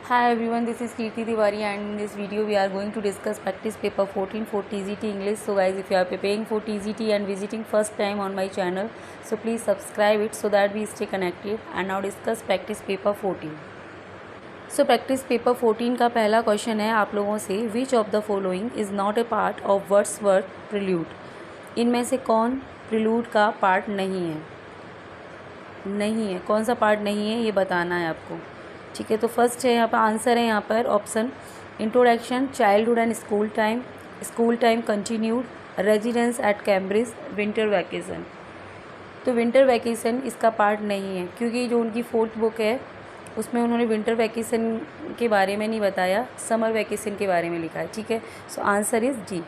Hi everyone, this is Kirti Tiwari and in this video we are going to discuss practice paper 14 for TGT English. So guys, if you are preparing for TGT and visiting first time on my channel, so please subscribe it so that we stay connected. And now discuss practice paper 14. So practice paper 14 का पहला question है आप लोगों से, which of the following is not a part of Wordsworth prelude? इनमें से कौन prelude का पार्ट नहीं है, कौन सा पार्ट नहीं है ये बताना है आपको। ठीक है, तो फर्स्ट है यहाँ पर आंसर है यहाँ पर option introduction, childhood and school time continued, residence at Cambridge, winter vacation. तो विंटर वैकेशन इसका पार्ट नहीं है क्योंकि जो उनकी 4th बुक है उसमें उन्होंने विंटर वैकेशन के बारे में नहीं बताया, समर वैकेशन के बारे में लिखा है। ठीक है, so answer is D.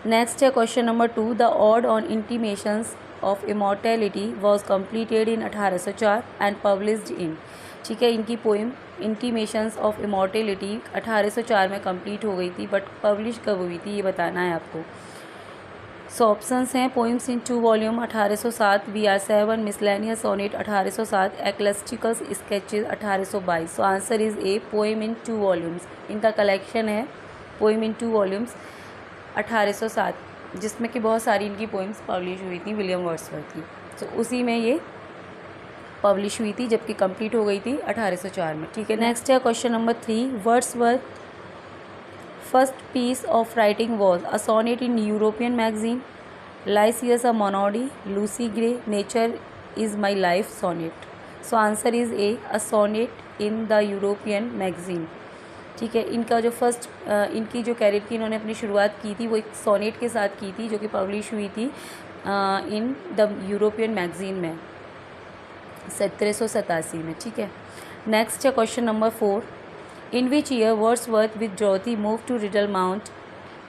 Next है question number 2, the ode on intimations of immortality was completed in 1804 and published in. ठीक है, इनकी पोइम इंटीमेशंस ऑफ इमॉर्टेलिटी 1804 में कंप्लीट हो गई थी, बट पब्लिश कब हुई थी ये बताना है आपको। सो ऑप्शंस हैं poems in 2 volume 1807, VR7, miscellaneous sonnet 1807, ecclesiastical sketches 1822। So answer is A, poem in 2 volumes. इनका कलेक्शन है पोइम इन 2 वॉल्यूम्स 1807, जिसमें कि बहुत सारी इनकी पोइम्स पब्लिश हुई थी विलियम वर्ड्सवर्थ की। तो उसी में ये पब्लिश हुई थी जबकि कंप्लीट हो गई थी 1804 में। ठीक है, नेक्स्ट है question number 3, Wordsworth first piece of writing was a sonnet in European magazine, Lycidas a monody, Lucy Gray, nature is my life sonnet. So answer is A, a sonnet in the European magazine. ठीक है, इनका जो first इनकी जो career की इन्होंने अपनी शुरुआत की थी वो एक सोनेट के साथ की थी जो कि पब्लिश हुई थी इन द यूरोपियन मैगजीन में 1787 में। ठीक है, नेक्स्ट है question number 4, in which year Wordsworth with Dorothy move to Rydal Mount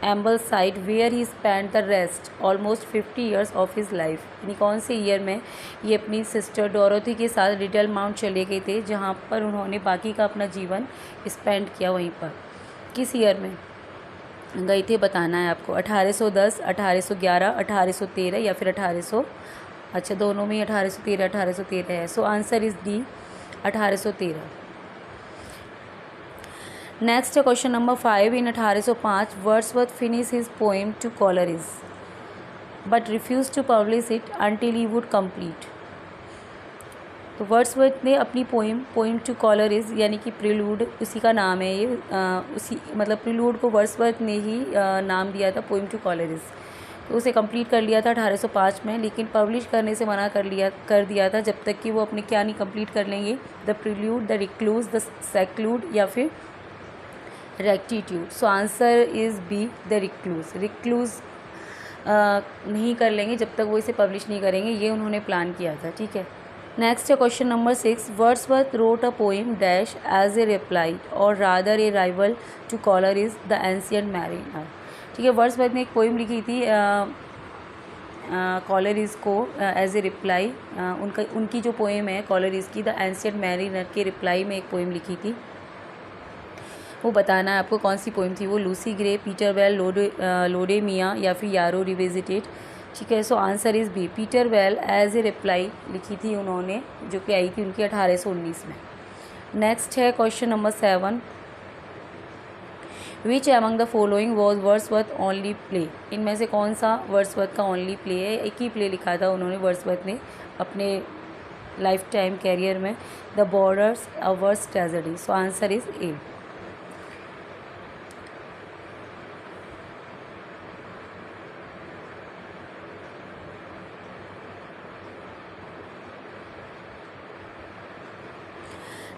Ambleside where he spend the rest almost 50 years of his life. यानी कौन से ईयर में ये अपनी सिस्टर डॉरोथी के साथ रिडल माउंट चले गए थे जहाँ पर उन्होंने बाकी का अपना जीवन स्पेंड किया, वहीं पर किस ईयर में गए थे बताना है आपको। 1810, 1811, 1813 या फिर 1800, अच्छा दोनों में 1813 है। So answer is D, 1813। Next है question number 5, in 1805 Wordsworth finish his poem to Coleridge but refuse to publish it until he would complete. तो वर्ड्सवर्थ ने अपनी पोएम टू कॉलरिज यानी कि प्रिलूड, उसी का नाम है ये, उसी मतलब प्रिलूड को वर्ड्सवर्थ ने ही नाम दिया था पोएम टू कॉलरिज। तो उसे कंप्लीट कर लिया था 1805 में, लेकिन पब्लिश करने से मना कर दिया था जब तक कि वो अपने क्या नहीं कंप्लीट कर लेंगे, the prelude, the recluse, the seclude या फिर rectitude. So answer is B, the recluse नहीं कर लेंगे जब तक वो इसे पब्लिश नहीं करेंगे, ये उन्होंने प्लान किया था। ठीक है, नेक्स्ट है question number 6, Wordsworth wrote a poem dash as a reply or rather a rival to Coleridge the ancient mariner. ठीक है, वर्ड्सवर्थ ने एक पोइम लिखी थी कॉलरिज को एज ए रिप्लाई, उनकी जो पोएम है कॉलरिज की, द एंशिएंट मैरिनर के रिप्लाई में एक पोएम लिखी थी, वो बताना है आपको कौन सी पोएम थी वो। Lucy Gray, Peter Bell, Laodamia या फिर यारो रिविजिटेड। ठीक है, so answer is B, Peter Bell as a reply लिखी थी उन्होंने, जो कि आई थी उनकी 1819 में। नेक्स्ट है question number 7, which among the following was Wordsworth only play. इनमें से कौन सा वर्ड्सवर्थ का ओनली प्ले है, एक ही प्ले लिखा था उन्होंने वर्ड्सवर्थ ने अपने लाइफ टाइम कैरियर में, the borderers a verse tragedy. So answer is A.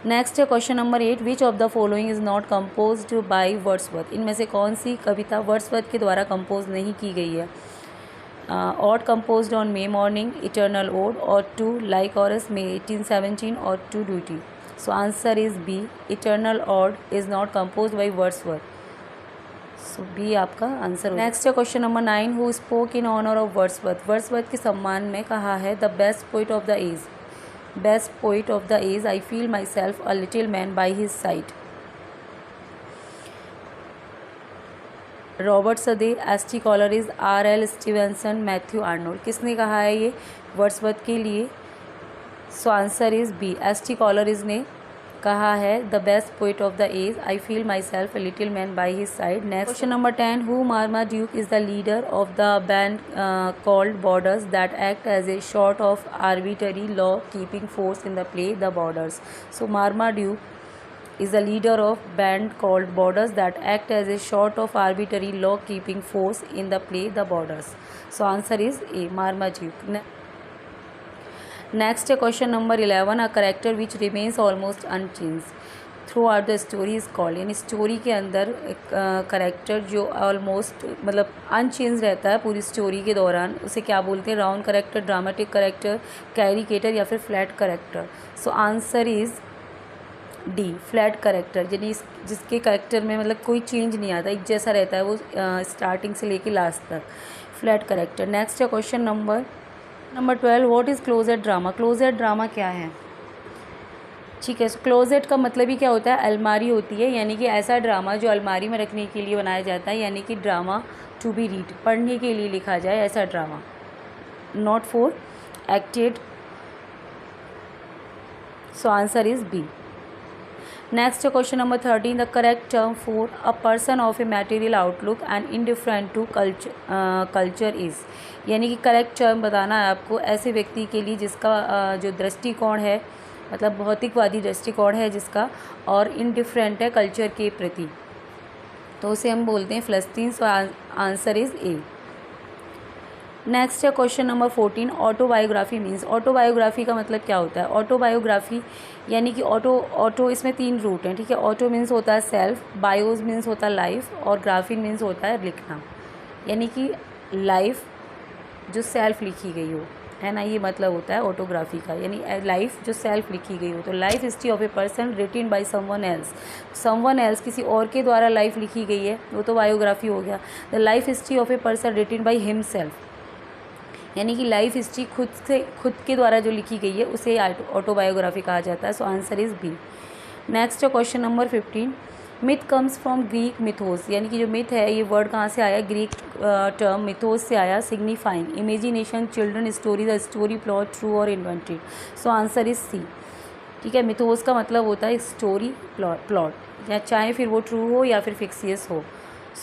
Next है question number 8, which of the following is not composed by Wordsworth. इनमें से कौन सी कविता वर्ड्सवर्थ के द्वारा कंपोज नहीं की गई है। Ode composed on May morning, eternal ode, और टू लाइक ऑरस मे 1817 और to duty. So answer is B, eternal ode is not compose by Wordsworth. So B आपका आंसर। नेक्स्ट है question number 9, who spoke in honour of Wordsworth. Wordsworth के सम्मान में कहा है, the best poet of the age, best poet of the age, I feel myself a little man by his side। Robert Southey, S T. Coleridge, R.L. Stevenson, Matthew Arnold. किसने कहा है ये Wordsworth के लिए। So answer is B, S T. Coleridge ने कहा है the best poet of the age, I feel myself a little man by his side. Next question number 10, who Marmaduke is the leader of the band called borderers that act as a sort of arbitrary law keeping force in the play the borderers. So Marmaduke is the leader of band called Borders that act as a sort of arbitrary law-keeping force in the play The Borders. So answer is A, Marmaduke. Next question number 11, a character which remains almost unchanged throughout the story is called, यानी story के अंदर एक character जो almost मतलब unchange रहता है पूरी story के दौरान, उसे क्या बोलते हैं? राउंड करेक्टर, ड्रामेटिक करेक्टर, कैरिकेटर या फिर flat character. So answer is D, flat character, यानी जिसके करेक्टर में मतलब कोई चेंज नहीं आता, एक जैसा रहता है वो स्टार्टिंग से लेके लास्ट तक, फ्लैट करेक्टर। नेक्स्ट है question number 12, what is closet drama? Closet drama क्या है? ठीक है, क्लोजेट का मतलब ही क्या होता है? अलमारी होती है, यानी कि ऐसा ड्रामा जो अलमारी में रखने के लिए बनाया जाता है, यानी कि ड्रामा टू बी रीड, पढ़ने के लिए लिखा जाए ऐसा drama, not for acted. So answer is B. Next question number 13, the correct term for a person of a material outlook and indifferent to culture is, यानी कि करेक्ट टर्म बताना है आपको ऐसे व्यक्ति के लिए जिसका जो दृष्टिकोण है मतलब भौतिकवादी दृष्टिकोण है जिसका, और इनडिफरेंट है कल्चर के प्रति, तो उसे हम बोलते हैं फ़लस्तीन। So answer is A. Next है question number 14, autobiography means. Autobiography का मतलब क्या होता है? ऑटोबायोग्राफी यानी कि ऑटो इसमें 3 रूट हैं, ठीक है। ऑटो मीन्स होता है सेल्फ, बायोज मीन्स होता है लाइफ, और ग्राफी मीन्स होता है लिखना, यानी कि लाइफ जो सेल्फ लिखी गई हो, है ना, ये मतलब होता है ऑटोग्राफी का, यानी लाइफ जो सेल्फ लिखी गई हो। तो life history of a person written by someone else, किसी और के द्वारा लाइफ लिखी गई है, वो तो बायोग्राफी हो गया। The life history of a person written by himself, यानी कि लाइफ हिस्ट्री खुद के द्वारा जो लिखी गई है उसे ऑटोबायोग्राफी कहा जाता है। So answer is B. Next question number 15, myth comes from Greek mythos, यानी कि जो मिथ है ये वर्ड कहाँ से आया? ग्रीक टर्म मिथोस से आया, signifying imagination, children story, the story plot true or invented. So answer is C, ठीक है। मिथोस का मतलब होता है स्टोरी प्लॉट, या चाहे फिर वो ट्रू हो या फिर फिक्सियस हो।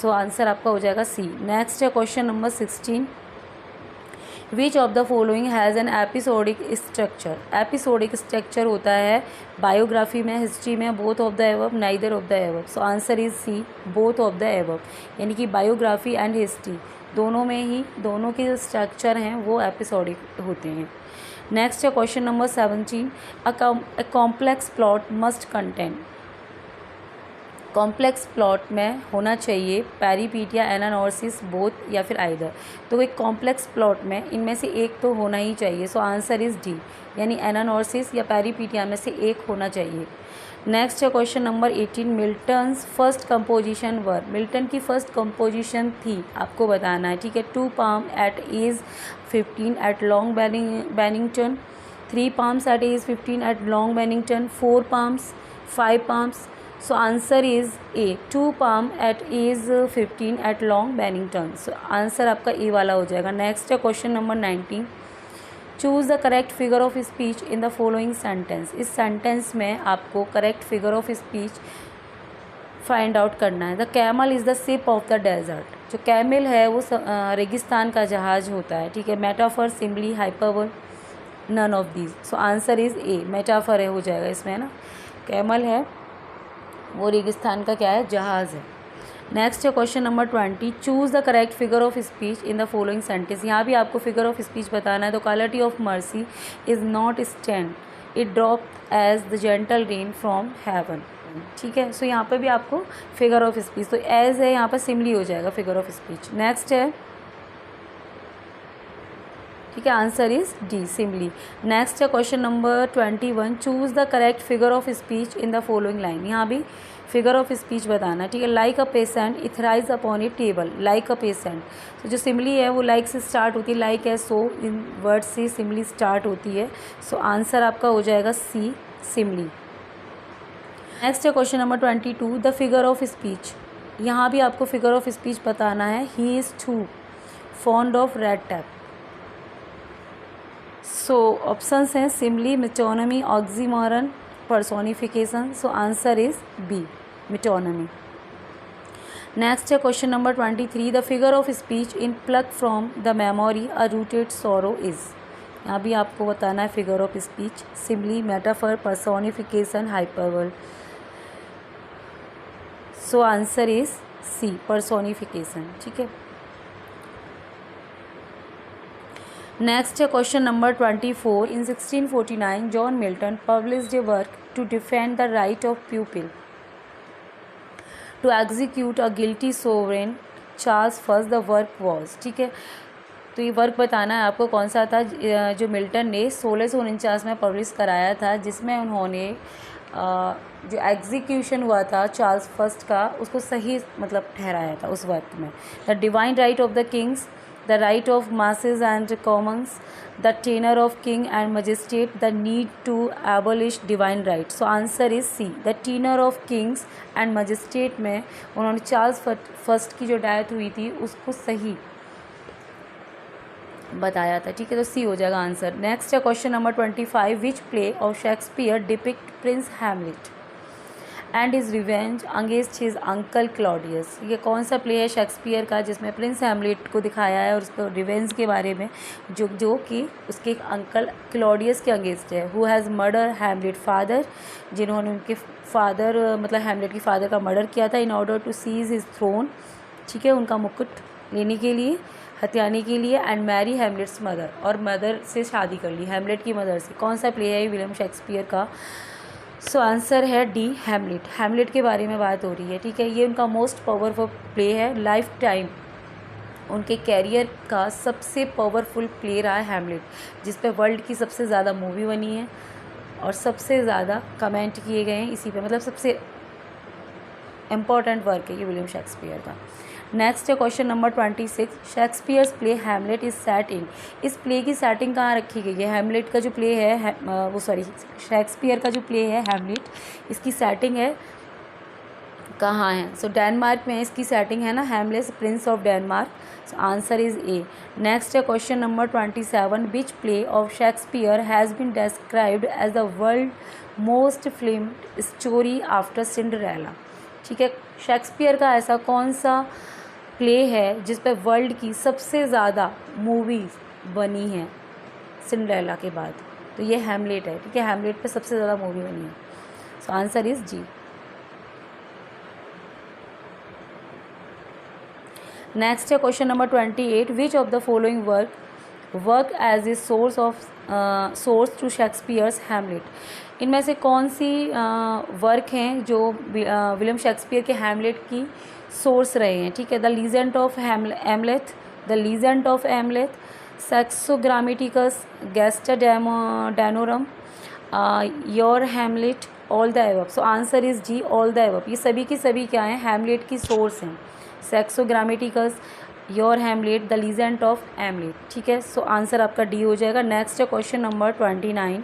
सो आंसर आपका हो जाएगा सी। नेक्स्ट है question number 16, which of the following has an episodic structure? Episodic structure होता है बायोग्राफी में, हिस्ट्री में, both of the above, neither of the above. So answer is C, both of the above, यानी कि biography and history दोनों में ही दोनों के जो स्ट्रक्चर हैं वो एपिसोडिक होते हैं। नेक्स्ट है question number 17, a complex plot must contain. Complex plot में होना चाहिए पेरिपीटिया, एनानॉर्सिस, बोथ या फिर आइदर। तो एक कॉम्प्लेक्स प्लॉट में इनमें से एक तो होना ही चाहिए। सो आंसर इज़ डी, यानी एनानॉर्सिस या पेरिपीटिया में से एक होना चाहिए। नेक्स्ट है question number 18, Milton's first composition were. Milton की फर्स्ट कंपोजिशन थी, आपको बताना है, ठीक है। 2 पाम at age 15 at Long Bennington, 3 psalms at age 15 at Long Bennington, 4 psalms, 5 psalms. So answer is A, 2 पाम at age 15 at Long Bennington. So answer आपका ए वाला हो जाएगा। नेक्स्ट है question number 19, choose the correct figure of speech in the following sentence. इस sentence में आपको correct figure of speech find out करना है। The camel is the ship of the desert. जो कैमल है वो रेगिस्तान का जहाज होता है, ठीक है। Metaphor, simile, hyperbole, none of these. So answer is A, metaphor है हो जाएगा इसमें, है ना। कैमल है वो रेगिस्तान का क्या है? जहाज़ है। नेक्स्ट है question number 20, choose the correct figure of speech in the following sentence. यहाँ भी आपको फिगर ऑफ स्पीच बताना है। तो quality of mercy is not strained, it drop as the gentle rain from heaven, ठीक है। सो यहाँ पर भी आपको फिगर ऑफ स्पीच, तो एज है यहाँ पर सिमली हो जाएगा फिगर ऑफ स्पीच। नेक्स्ट है, ठीक है, answer is D, simile. Next है question number 21, choose the correct figure of speech in the following line. यहाँ भी फिगर ऑफ स्पीच बताना, ठीक है। Like a patient etherised upon a table, like a patient. तो जो सिमली है वो लाइक से स्टार्ट होती है, लाइक है सो, इन वर्ड से सिमली स्टार्ट होती है। सो आंसर आपका हो जाएगा सी, सिमली। नेक्स्ट है question number 22, the figure of speech. यहाँ भी आपको फिगर ऑफ स्पीच बताना है। He is too fond of red tape. So options हैं simile, metonymy, oxymoron, personification. So answer is B, metonymy. Next है question number 23. The figure of speech in pluck from the memory a rooted sorrow is. यहाँ भी आपको बताना है figure of speech, simile, metaphor, personification, hyperbole. So answer is C, personification. ठीक है. Next है question number 24. In 1649, John Milton published a work to defend the right of pupil to execute a guilty sovereign Charles I. The work was. ठीक है. तो ये work बताना है आपको कौन सा था जो मिल्टन ने 1649 में पब्लिश कराया था, जिसमें उन्होंने जो एग्जीक्यूशन हुआ था चार्ल्स फर्स्ट का उसको सही मतलब ठहराया था उस वर्क में. The divine right of the kings, the right of masses and commons, the tenure of king and magistrate, the need to abolish divine right. So answer is C, the tenure of kings and magistrate में उन्होंने Charles first की जो death हुई थी उसको सही बताया था. ठीक है, तो सी हो जाएगा आंसर. नेक्स्ट है question number 25. Which play of Shakespeare depict Prince Hamlet and his revenge against his uncle Claudius. ये कौन सा प्ले है शेक्सपियर का जिसमें प्रिंस हैमलेट को दिखाया है और उसको रिवेंज के बारे में जो कि उसके एक अंकल क्लॉडियस के अगेंस्ट है. Who has murder Hamlet father, जिन्होंने उनके फादर मतलब हैमलेट के फादर का मर्डर किया था in order to seize his throne. ठीक है, उनका मुकुट लेने के लिए, हथियाने के लिए. एंड मैरी हैमलेट्स मदर, और मदर से शादी कर ली, हैमलेट की मदर से. कौन सा प्ले है विलियम शेक्सपियर का? सो आंसर है डी, हैमलेट. हैमलेट के बारे में बात हो रही है. ठीक है, ये उनका मोस्ट पावरफुल प्ले है. लाइफ टाइम उनके कैरियर का सबसे पावरफुल प्ले रहा है हैमलेट, जिस पे वर्ल्ड की सबसे ज़्यादा मूवी बनी है और सबसे ज़्यादा कमेंट किए गए हैं इसी पे. मतलब सबसे इम्पॉर्टेंट वर्क है ये विलियम शेक्सपियर का. नेक्स्ट है question number 26. Shakespeare's play Hamlet is set in. इस प्ले की सेटिंग कहाँ रखी गई है? हैमलेट का जो प्ले है शेक्सपियर का जो प्ले है हैमलेट, इसकी सेटिंग है कहाँ है? सो डेनमार्क में इसकी सेटिंग है ना, Hamlet prince of Denmark. So answer is A. Next है question number 27. Which play of Shakespeare has been described as the world most filmed story after Cinderella. ठीक है, शेक्सपियर का ऐसा कौन सा प्ले है जिस पे वर्ल्ड की सबसे ज़्यादा मूवीज बनी है सिंड्रेला के बाद? तो ये हैमलेट है. ठीक है, हैमलेट पे सबसे ज़्यादा मूवी बनी है. So answer is G. Next है question number 28. Which of the following work as a source to Shakespeare's Hamlet. इनमें से कौन सी वर्क हैं जो विलियम शेक्सपियर के हैमलेट की सोर्स रहे हैं? ठीक है, the legend of Amleth, the legend of Amleth, Saxo Grammaticus, Gesta Danorum, Ur Hamlet, all the above. So answer is G, all the above. ये सभी की सभी क्या हैं? हैमलेट की सोर्स हैं. Saxo Grammaticus, Ur Hamlet, the legend of Amleth. ठीक है, सो आंसर आपका डी हो जाएगा. नेक्स्ट है question number 29.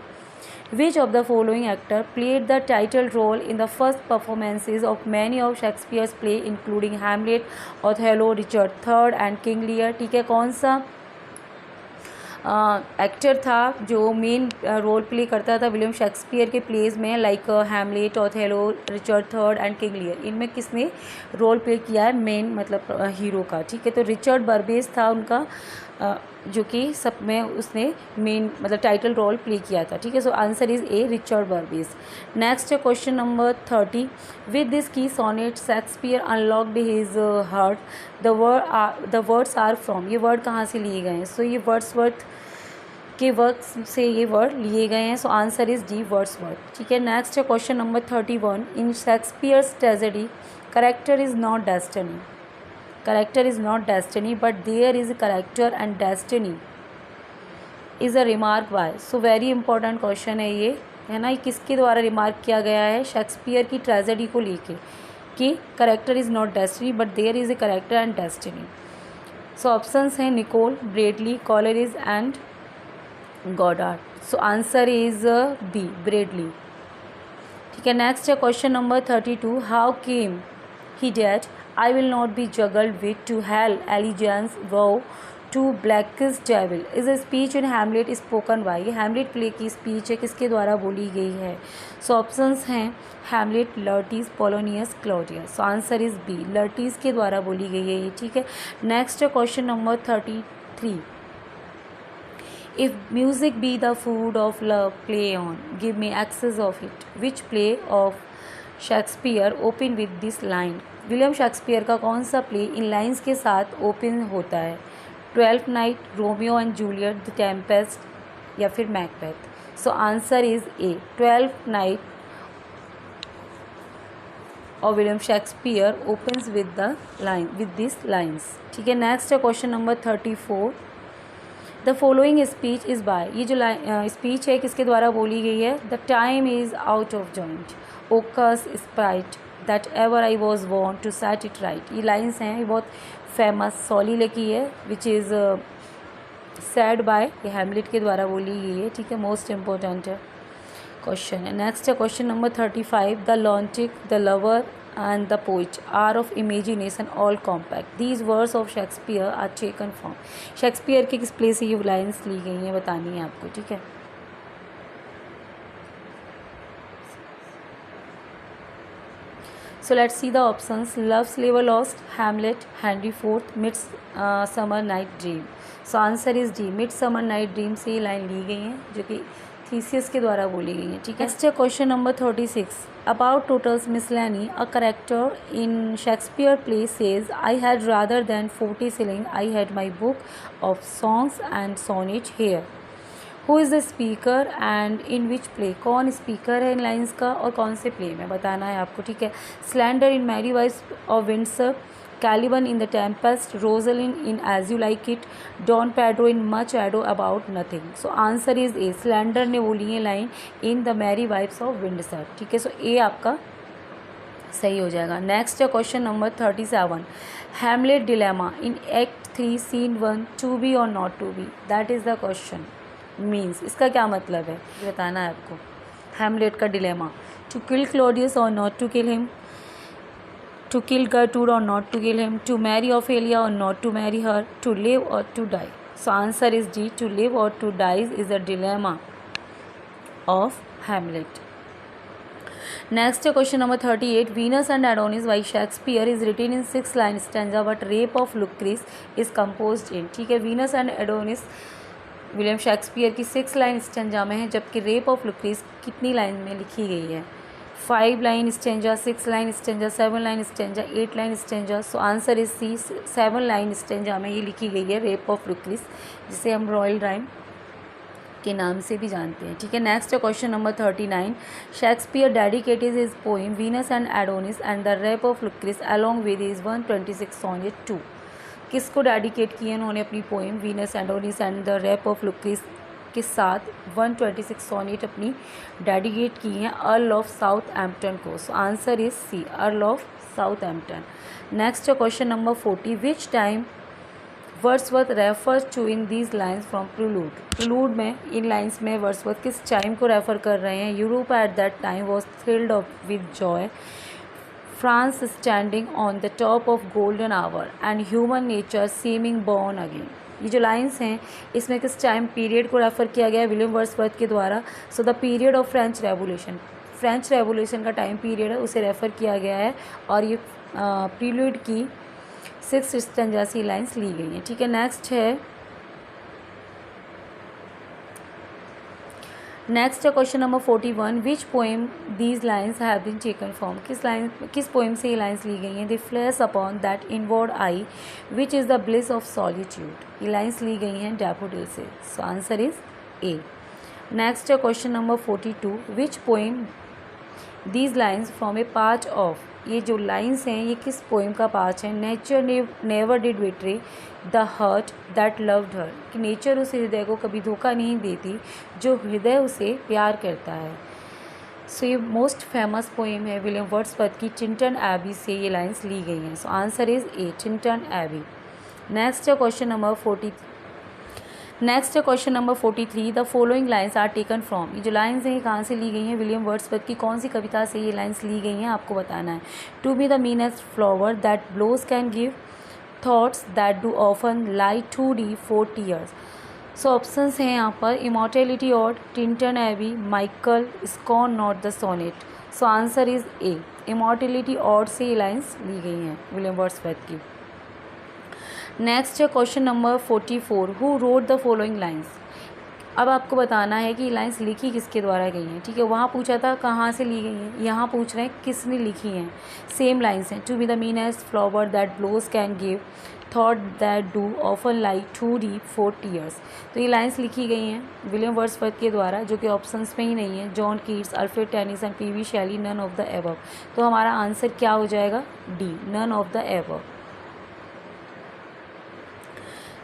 Which of the following actor played the title role in the first performances of many of Shakespeare's play including Hamlet, Othello, Richard III and King Lear? ठीक है, कौन सा actor था जो main role play करता था William Shakespeare के pledge में, like Hamlet, Othello, Richard third and King Lear? इनमें किसने रोल प्ले किया है मेन मतलब हीरो का? ठीक है, तो रिचर्ड बर्बेस था उनका जो कि सब में उसने मेन मतलब टाइटल रोल प्ले किया था. ठीक है, so answer is A, Richard Burbage. Next है question number 30. With this key sonnet Shakespeare unlocked his heart. The words are from. ये वर्ड कहाँ से लिए गए हैं? सो ये वर्ड्सवर्थ के वर्क से ये वर्ड लिए गए हैं. So answer is D, Wordsworth. ठीक है, नेक्स्ट है question number 31. In Shakespeare's tragedy character is not destiny. Character is not destiny, but there is a character and destiny is a remark by. So very important question है ये, है ना. ये किसके द्वारा रिमार्क किया गया है शेक्सपियर की ट्रेजेडी को लेके कि character is not destiny but there is a character and destiny. So options हैं Nicoll, Bradley, Coleridge and Goddard. So answer is B, Bradley. ठीक है, नेक्स्ट है question number 32. How came he dead I will not be juggled with to hell allegiance vow to blackest devil is a speech in Hamlet spoken by. ये Hamlet play की speech है, किसके द्वारा बोली गई है? सो ऑप्शंस हैं Hamlet, Laertes, Polonius, Claudius. So answer is B, Laertes के द्वारा बोली गई है ये, ठीक है। Next question number 33, if music be the food of love play on, give me excess of it. Which play of Shakespeare open with this line? William Shakespeare का कौन सा प्ले इन लाइन्स के साथ ओपन होता है? Twelfth night, Romeo and Juliet, the Tempest या फिर Macbeth. So answer is A, twelfth night और William Shakespeare opens with this lines, ठीक है। नेक्स्ट है question number 34, the following speech is by. ये जो स्पीच है किसके द्वारा बोली गई है? The time is out of joint, O cursed spite that ever I was वॉन्ट टू सेट इट राइट। ये लाइन्स हैं, ये बहुत फेमस सॉलीले की है, विच इज़ सेड बाय, ये हैमलेट के द्वारा बोली गई है, ठीक है। मोस्ट इम्पोर्टेंट है क्वेश्चन है। नेक्स्ट है question number 35, the lunatic, the lover and the poet are of imagination all compact, these words of Shakespeare are taken from। Shakespeare के किस प्ले से ये लाइन्स ली गई हैं बतानी है आपको, ठीक है। So let's see the options, Love's Labour Lost, Hamlet, Henry IV, Midsummer Night Dream। So answer is D, Midsummer Night Dream से ये लाइन ली गई हैं जो कि थीसियस के द्वारा बोली गई है, ठीक है। नेक्स्ट है question number 36, about Tottel's Miscellany, a character in Shakespeare play says I had rather than 40 shillings I had my book of songs and sonnet here. Who is the speaker and in which play? कौन speaker है इन lines का और कौन से play में बताना है आपको, ठीक है। Slender in Merry Wife of Windsor, Caliban in the Tempest, Rosalind in As You Like It, Don Pedro in Much Ado About Nothing। So answer is A, Slender ने बोली है line in the Merry Wives of Windsor, ठीक है। सो ए आपका सही हो जाएगा। Next है question number 37, Hamlet dilemma in act 3 scene 1, to be or not to be, that is the question. Means इसका क्या मतलब है बताना है आपको। हैमलेट का dilemma, to kill Claudius or not to kill him, to kill Gertrude or not to kill him, to marry Ophelia or not to marry her, to live or to die। So answer is D, to live or to die is the dilemma of Hamlet। Next question number 38, Venus and Adonis by Shakespeare is written in 6 line stanza but Rape of Lucrece is composed in, ठीक है। Venus and Adonis William Shakespeare की 6 line stanza में है, जबकि Rape of Lucrece कितनी line में लिखी गई है? 5 line stanza, 6 line stanza, 7 line stanza, 8 line stanza. So answer is C, 7 line stanza में ये लिखी गई है रेप ऑफ लुक्रीस, जिसे हम रॉयल राइम के नाम से भी जानते हैं, ठीक है। नेक्स्ट है question number 39, Shakespeare dedicated his poem Venus and Adonis and the Rape of Lucrece along with his 126 sonnet to. किसको डेडिकेट किए उन्होंने अपनी poem Venus Adonis and the Rape of Lucrece के साथ 126 सोनेट अपनी डेडिकेट की हैं अर्ल ऑफ साउथहैम्पटन को। So answer is C, Earl of Southampton. Next है question number 40, which time Wordsworth refers to in these lines from Prelude. Prelude में इन lines में वर्ड्सवर्थ किस टाइम को रेफर कर रहे हैं? Europe at that time was thrilled of with joy, France standing on the top of golden hours and human nature seeming born again. ये जो लाइन्स हैं इसमें किस टाइम पीरियड को रेफ़र किया गया है विलियम वर्ड्सवर्थ के द्वारा? So the period of French revolution, French revolution का टाइम पीरियड है उसे रेफ़र किया गया है, और ये प्रीलूड की 6 स्टेंजा सी लाइन्स ली गई हैं, ठीक है। नेक्स्ट है question number 41, which poem these lines have been taken from. किस पोएम से ये लाइन्स ली गई हैं? They flash upon that inward eye which is the bliss of solitude. ये लाइन्स ली गई हैं डैफोडिल से। So answer is A. Next है question number 42, which poem these lines from a part of. ये जो लाइन्स हैं ये किस पोएम का पार्ट है? Nature never did betray the heart that loved her, कि नेचर उस हृदय को कभी धोखा नहीं देती जो हृदय उसे प्यार करता है। सो ये मोस्ट फेमस पोएम है विलियम वर्ड्सवर्थ की, चिंटन एबी से ये लाइन्स ली गई हैं। So answer is A, Tintern Abbey. Next है question number 43, the following lines are taken from. ये जो लाइन्स हैं ये कहाँ से ली गई हैं? विलियम वर्ड्सवर्थ की कौन सी कविता से ये लाइन्स ली गई हैं आपको बताना है। To B the meanest flower that blows can give thoughts that do often lie too deep for tears. So options हैं यहाँ पर immortality ode, Tintern Abbey, Michael, scorn not the sonnet. So answer is A, immortality ode से ये lines ली गई हैं William Wordsworth की। Next है question number 44, who wrote the following lines. अब आपको बताना है कि लाइन्स लिखी किसके द्वारा गई हैं, ठीक है। वहाँ पूछा था कहाँ से ली गई हैं, यहाँ पूछ रहे हैं किसने लिखी हैं। सेम लाइन्स हैं, to B the meanest flower that blows can give, thought that do often lie too deep for tears. तो ये लाइन्स लिखी गई हैं विलियम वर्ड्सवर्थ के द्वारा, जो कि ऑप्शंस में ही नहीं है। John Keats, Alfred Tennyson, P B. Shelley, none of the above. तो हमारा आंसर क्या हो जाएगा, D, none of the above.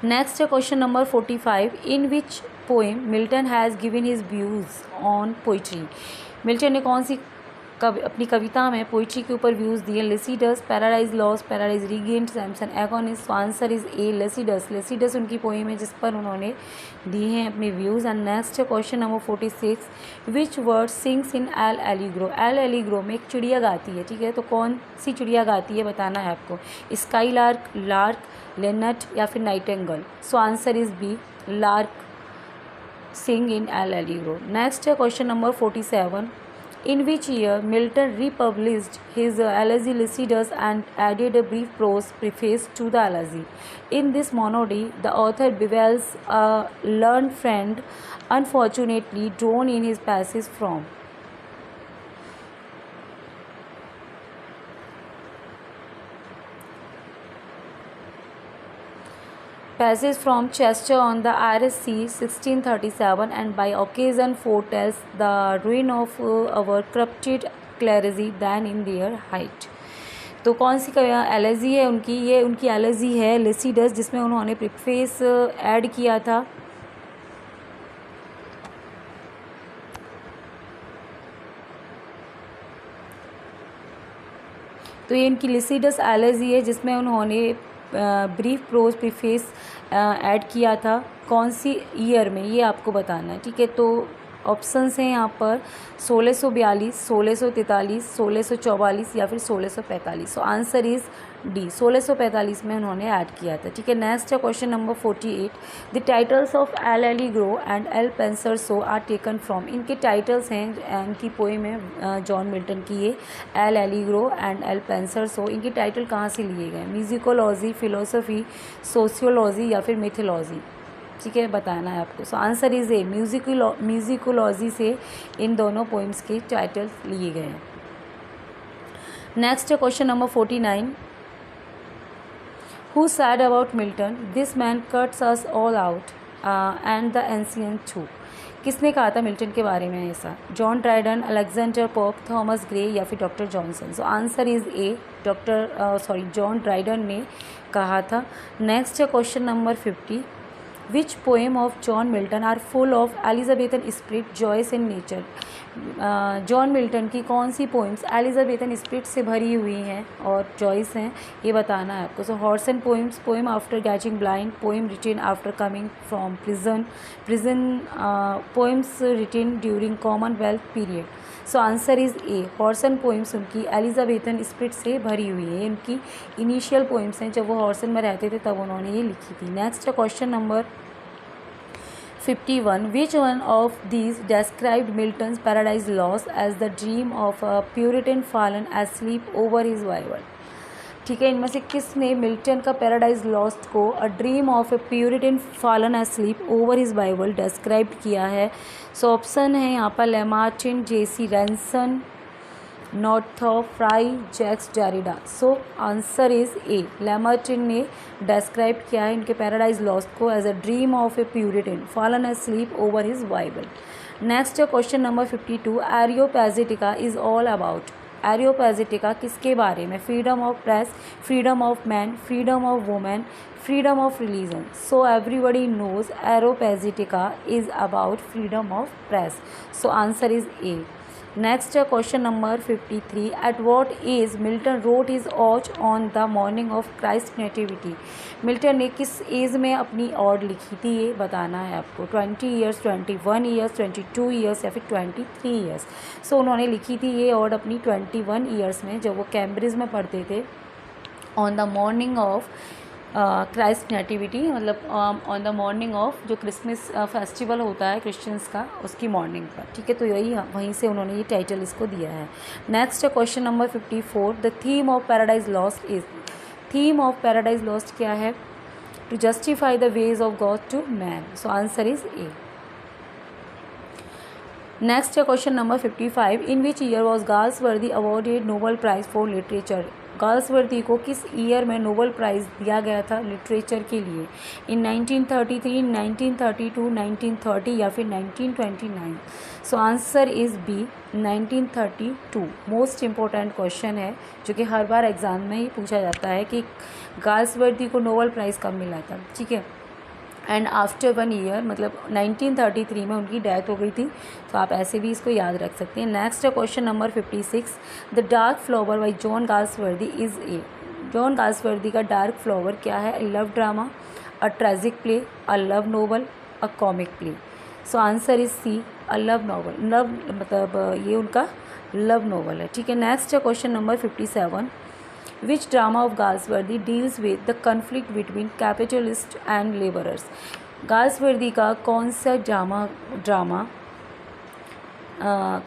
Next है question number 45, in which poem Milton has given his views on poetry. Milton ने कौन सी अपनी कविता में पोइट्री के ऊपर व्यूज़ दिए। Lycidas, Paradise Lost, Paradise Regained, Samson Agonistes. Answer is A, Lycidas. Lycidas उनकी poem है जिस पर उन्होंने दिए हैं अपने व्यूज़। एंड नेक्स्ट है question number 46, which bird sings in L'Allegro. L'Allegro में एक चिड़िया गाती है, ठीक है। तो कौन सी चिड़िया गाती है बताना है आपको, स्काई लार्क, लार्क, लेनट या फिर nightingale. So answer is B, lark sing in L'Allegro. Next है question number 47, in which year Milton republished his Elegy Lycidas and added a brief prose preface to the elegy. In this monody, the author bewails a learned friend unfortunately drawn in his passage from. Passage from Chester on the Irish Sea 1637 and by occasion foretells the ruin of our corrupted clergy than in their height. तो कौन सी elegy है उनकी, ये उनकी elegy है Lycidas, जिसमें उन्होंने preface add किया था। तो ये इनकी लिसिडस एलेजी है जिसमें उन्होंने ब्रीफ प्रोज प्रीफेस ऐड किया था। कौन सी ईयर में, ये आपको बताना है, ठीक है। तो ऑप्शंस हैं यहाँ पर 1642, 1643, 1644 या फिर 1645। सो आंसर इज़ डी, 1645 में उन्होंने ऐड किया था, ठीक है। नेक्स्ट है question number 48, the titles of L'Allegro and Il Penseroso are taken from. इनके टाइटल्स हैं, इनकी पोएम है जॉन मिल्टन की ये L'Allegro and Il Penseroso. इनके टाइटल कहाँ से लिए गए, म्यूजिकोलॉजी, फिलोसफी, सोशियोलॉजी या फिर मिथोलॉजी, ठीक है, बताना है आपको। सो आंसर इज ए, म्यूजिकोलॉजी से इन दोनों पोइम्स के टाइटल्स लिए गए हैं। नेक्स्ट है question number 49, who said about Milton, this man cuts us all out and the ancient too. किसने कहा था मिल्टन के बारे में ऐसा, John Dryden, Alexander Pope, Thomas Gray या फिर doctor Johnson. So answer is A, John Dryden ने कहा था। नेक्स्ट है question number 50, which poem of John Milton are full of Elizabethan spirit, joyous in nature. John Milton की कौन सी poems Elizabethan spirit से भरी हुई हैं और जॉयस हैं, ये बताना है आपको। So horse and poems, poem after getting blind, poem written after coming from prison, poems written during commonwealth period. So answer is a, horse and poems उनकी एलिजाबेथन स्पिरिट से भरी हुई है। इनकी इनिशियल पोइम्स हैं, जब वो हॉर्सन में रहते थे तब उन्होंने ये लिखी थी। नेक्स्ट है question number 51, which one of these described Milton's Paradise Lost as the dream of a Puritan fallen asleep over his Bible. ठीक है, इनमें से किसने मिल्टन का पैराडाइज लॉस्ट को a dream of a Puritan fallen asleep over his Bible describe किया है। So option है यहाँ पर Lamartine, J C Ransom, Northrop, Frye, Jacques Derrida. So answer is A, Lamartine ने डेस्क्राइब किया है इनके पैराडाइज लॉस्ट को as a dream of a Puritan fallen asleep over his Bible. Next है question number 52, Areopagitica is all about. Areopagitica किसके बारे में, freedom of press, freedom of man, freedom of women, freedom of religion. So everybody knows Areopagitica is about freedom of press. So answer is A. Next है question number 53, at what age Milton wrote his ode on the morning of Christ nativity. Milton ने किस as में अपनी odd लिखी थी, ये बताना है आपको। 20 ईयर्स, 21 ईयर्स, 22 ईयर्स या फिर 23 ईयर्स। सो उन्होंने लिखी थी ये ऑड अपनी 21 ईयर्स में, जब वो कैम्ब्रिज में पढ़ते थे, on the morning of Christ nativity, मतलब ऑन द मॉर्निंग ऑफ जो क्रिसमस फेस्टिवल होता है क्रिश्चियंस का, उसकी मॉर्निंग पर, ठीक है। तो यही वहीं से उन्होंने ये टाइटल इसको दिया है। Next question number 54, the theme of Paradise Lost is, theme of Paradise Lost क्या है? To justify the ways of God to man. So answer is A. Next question number 55, in which year was Galsworthy awarded Nobel Prize for literature? Galsworthy को किस year में Nobel prize दिया गया था literature के लिए? इन 1933, 1932, 1930 या फिर 1929? So answer is B, 1932। Most important question है जो कि हर बार एग्ज़ाम में ही पूछा जाता है कि गाल्सवर्दी को नोबेल प्राइज़ कब मिला था, ठीक है। एंड आफ्टर 1 ईयर, मतलब 1933 में उनकी डेथ हो गई थी। तो आप ऐसे भी इसको याद रख सकते हैं। Next question number 56, the dark flower by John Galsworthy is a. John Galsworthy का डार्क फ्लावर क्या है? A love drama, a tragic play, a love novel, a comic play. So answer is C, a love novel. Love मतलब ये उनका love novel है, ठीक है। Next question number 57, which drama of Galsworthy deals with the conflict between capitalist and labourers? Galsworthy का कौन सा drama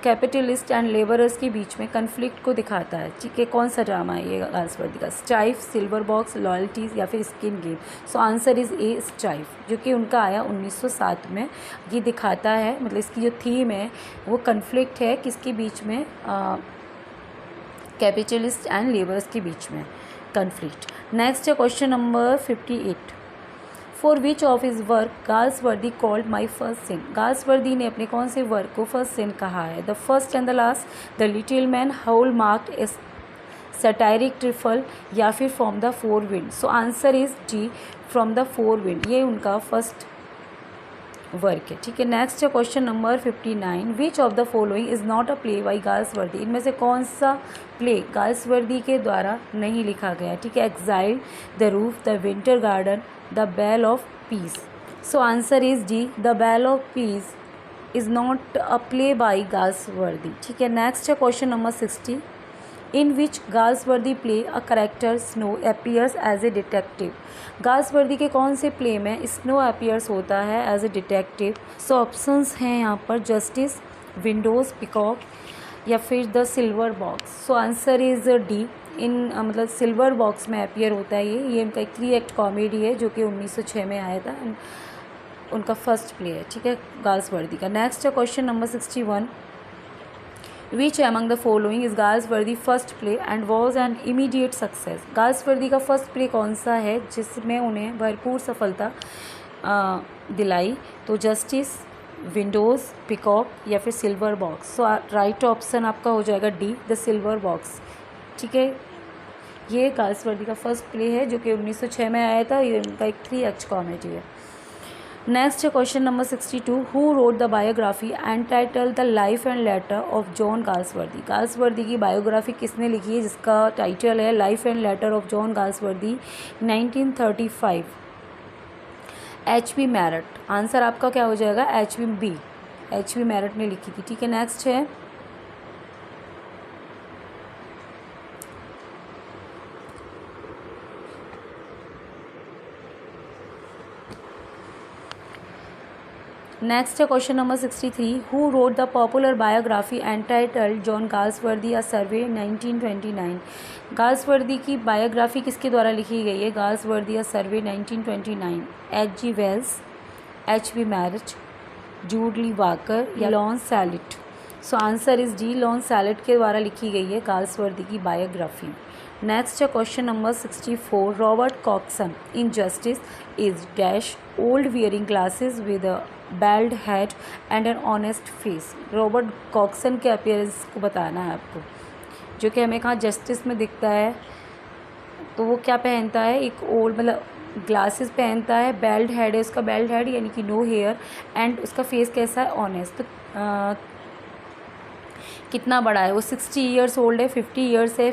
capitalist and labourers के बीच में कन्फ्लिक्ट को दिखाता है, ठीक है। कौन सा ड्रामा है ये गाल्सवर्दी का? स्ट्राइफ, सिल्वर बॉक्स, लॉयल्टीज़ या फिर skin game? So answer is A, strife, जो कि उनका आया 1907 में। ये दिखाता है, मतलब इसकी जो थीम है वो कन्फ्लिक्ट है किसके बीच में? कैपिटलिस्ट एंड लेबर्स के बीच में conflict. Next question number 58, for which of his work Galsworthy called my first sin? Galsworthy ने अपने कौन से वर्क को फर्स्ट सिन कहा है? The first and the last, the little man, hall marked as satiric trifle या फिर from the four wind? So answer is D, from the four wind. ये उनका फर्स्ट वर्क है, ठीक है। Next question number 59, which of the following is not a play by Galsworthy? इनमें से कौन सा प्ले गाल्सवर्दी के द्वारा नहीं लिखा गया, ठीक है? Exile, the roof, the winter garden, the bell of peace. So answer is D, the bell of peace is not a play by Galsworthy, ठीक है। Next question number 60, in which Galsworthy play a character Snow appears as a detective? Galsworthy के कौन से play में Snow appears होता है as a detective? So options हैं यहाँ पर, जस्टिस, विंडोज़, पिकॉक या फिर the silver box. So answer is D, इन मतलब सिल्वर बॉक्स में अपीयर होता है ये उनका एक 3 एक्ट कॉमेडी है जो कि 1906 में आया था। उनका फर्स्ट प्ले है, ठीक है, गाल्सवर्दी का। Next question number 61, which among the following is Galsworthy first play and was an immediate success? Galsworthy का फर्स्ट प्ले कौन सा है जिसमें उन्हें भरपूर सफलता दिलाई? तो जस्टिस, विंडोज़, पिकॉक या फिर सिल्वर बॉक्स। सो राइट ऑप्शन आपका हो जाएगा डी, द सिल्वर बॉक्स, ठीक है। ये गाल्सवर्दी का फर्स्ट प्ले है जो कि 1906 में आया था। ये उनका एक 3 एक्ट कॉमेडी है। Next question number 62, who wrote the biography entitled the life and letter of John Galsworthy? Galsworthy की बायोग्राफी किसने लिखी है जिसका टाइटल है life and letter of John Galsworthy? 1935, H.P. Marrot. Answer आपका क्या हो जाएगा? H.P. मैरट ने लिखी थी, ठीक है। नेक्स्ट है next question number 63, who wrote the popular biography entitled John Galsworthy a survey 1929? Galsworthy की बायोग्राफी किसके द्वारा लिखी गई है? Galsworthy a survey 1929, H.G. Wells, H.P. Marrot, Jude Lee Walker या Leon Schalit? So answer is D, Leon Schalit के द्वारा लिखी गई है गाल्सवर्दी की biography. Next question number 64, Robert Cokeson in Justice is dash old wearing glasses with a बेल्ड head and an honest face? Robert Cokeson के appearance को बताना है आपको, जो कि हमें कहाँ जस्टिस में दिखता है। तो वो क्या पहनता है? एक ओल्ड मतलब ग्लासेस पहनता है, बेल्ड हेड है उसका, बेल्ड हेड यानी कि नो हेयर, एंड उसका फेस कैसा है? ऑनेस्ट। तो कितना बड़ा है वो? 60 ईयर्स ओल्ड है, 50 ईयर्स है,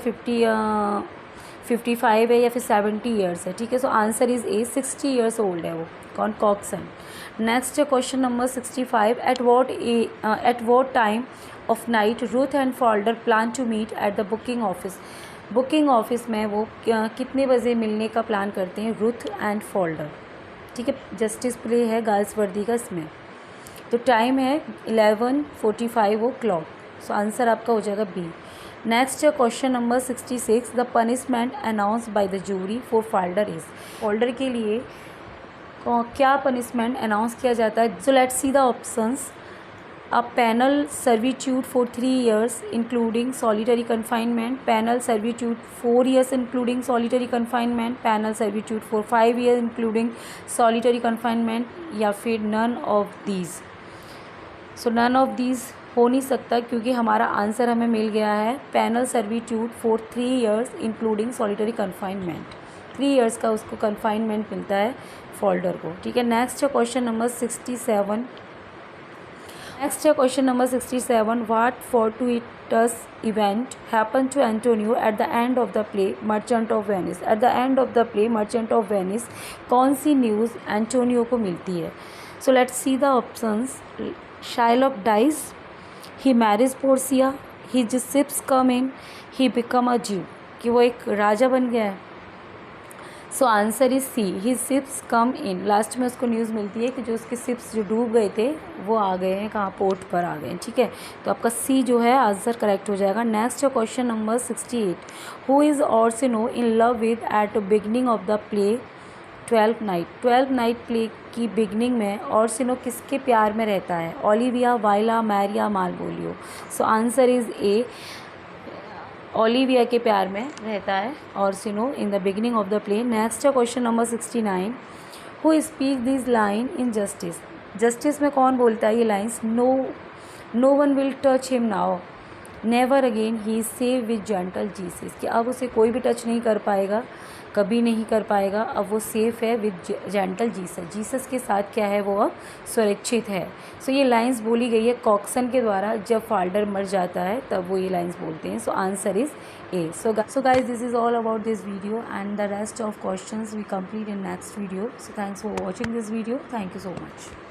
55 है या फिर 70 ईयर्स है, ठीक है। So answer is A, 60 years old है वो, कौन? Cokeson. Next question number 65, at what time of night Ruth and Falder plan to meet at the booking office? Booking office में वो कितने बजे मिलने का प्लान करते हैं, रुथ एंड फोल्डर। ठीक है, जस्टिस प्ले है गर्ल्स वर्दी का इसमें। तो टाइम है 11:45 सो आंसर आपका हो जाएगा बी। नेक्स्ट है question number 66, the punishment announce by the jury for Falder is. Falder के लिए क्या पनिशमेंट अनाउंस किया जाता है। So let's see the options. A penal servitude for 3 years including solitary confinement, penal servitude 4 years including solitary confinement, penal servitude for 5 years including solitary confinement, या फिर none of these. So none of these हो नहीं सकता क्योंकि हमारा answer हमें मिल गया है panel servitude for 3 years including solitary confinement. 3 years का उसको कन्फाइनमेंट मिलता है फोल्डर को। ठीक है, नेक्स्ट है क्वेश्चन नंबर 67। नेक्स्ट है question number 67, what fortuitous event happen to Antonio at the end of the play Merchant of Venice. At the end of the play Merchant of Venice कौन सी news Antonio को मिलती है। So let's see the options. Shylock dies, he marriage Portia, his ships come in, he become a Jew, कि वो एक राजा बन गया है। So answer is C, his ships come in. Last में उसको न्यूज़ मिलती है कि जो उसके शिप्स जो डूब गए थे वो आ गए हैं, कहाँ, पोर्ट पर आ गए हैं। ठीक है, तो आपका सी जो है आंसर करेक्ट हो जाएगा। नेक्स्ट है question number 68, who is Orsino in love with at beginning of the play 12th night. 12th night play की बिगनिंग में ओर्सिनो किसके प्यार में रहता है, Olivia, Viola, Maria, Malvolio. So answer is A, Olivia के प्यार में रहता है Orsino in the beginning of the play. Next है question number 69, who speak this line in justice. Justice में कौन बोलता है ये lines, no one will touch him now, never again, he is safe with gentle Jesus, कि अब उसे कोई भी टच नहीं कर पाएगा, कभी नहीं कर पाएगा, अब वो सेफ है विद जेंटल जीसस। जीसस के साथ क्या है, वो अब सुरक्षित है। सो ये लाइंस बोली गई है कॉक्सन के द्वारा, जब फोल्डर मर जाता है तब वो ये लाइंस बोलते हैं। So answer is A. So guys this is all about this video and the rest of questions we complete in next video. So thanks for watching this video, thank you so much.